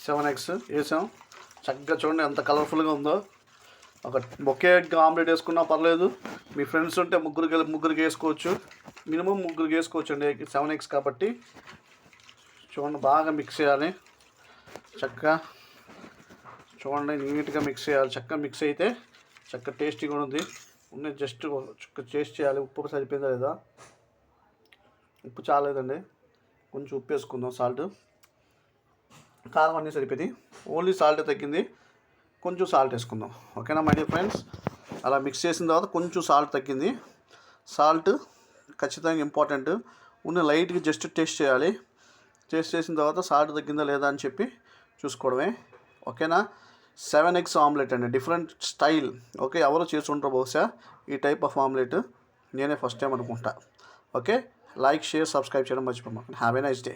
7 eggs వేసాం. చక్కగా చూడండి ఎంత కలర్ఫుల్గా ఉందో. ఒకే ఎగ్ ఆమ్లెట్ వేసుకున్నా పర్లేదు. మీ ఫ్రెండ్స్ ఉంటే ముగ్గురికి వేసుకోవచ్చు. మినిమం ముగ్గురికి వేసుకోవచ్చు అండి 7 ఎగ్స్ కాబట్టి. చూడండి బాగా మిక్స్ చేయాలి. చక్కగా చూడండి నీట్గా మిక్స్ చేయాలి. చక్కగా మిక్స్ అయితే చక్కగా టేస్టీగా ఉంది. జస్ట్ టేస్ట్ చేయాలి ఉప్పు సరిపోయిందా లేదా. ఉప్పు చాలేదండి, కొంచెం ఉప్పు వేసుకుందాం. సాల్ట్ కారం అన్నీ సరిపోయింది. ఓన్లీ సాల్ట్ తగ్గింది, కొంచెం సాల్ట్ వేసుకుందాం. ఓకేనా మై డియర్ ఫ్రెండ్స్. అలా మిక్స్ చేసిన తర్వాత కొంచెం సాల్ట్ తగ్గింది. సాల్ట్ ఖచ్చితంగా ఇంపార్టెంట్. లైట్గా జస్ట్ టేస్ట్ చేయాలి. టేస్ట్ చేసిన తర్వాత సాల్ట్ తగ్గిందా లేదా అని చెప్పి చూసుకోవడమే. ఓకేనా. 7 ఎగ్స్ ఆమ్లెట్ అండి, డిఫరెంట్ స్టైల్. ఓకే, ఎవరు చేసి ఉంటారు బహుశా ఈ టైప్ ఆఫ్ ఆమ్లెట్. నేనే ఫస్ట్ టైం అనుకుంటా. ఓకే, లైక్ షేర్ సబ్స్క్రైబ్ చేయడం మర్చిపోమాకండి. Have a nice day.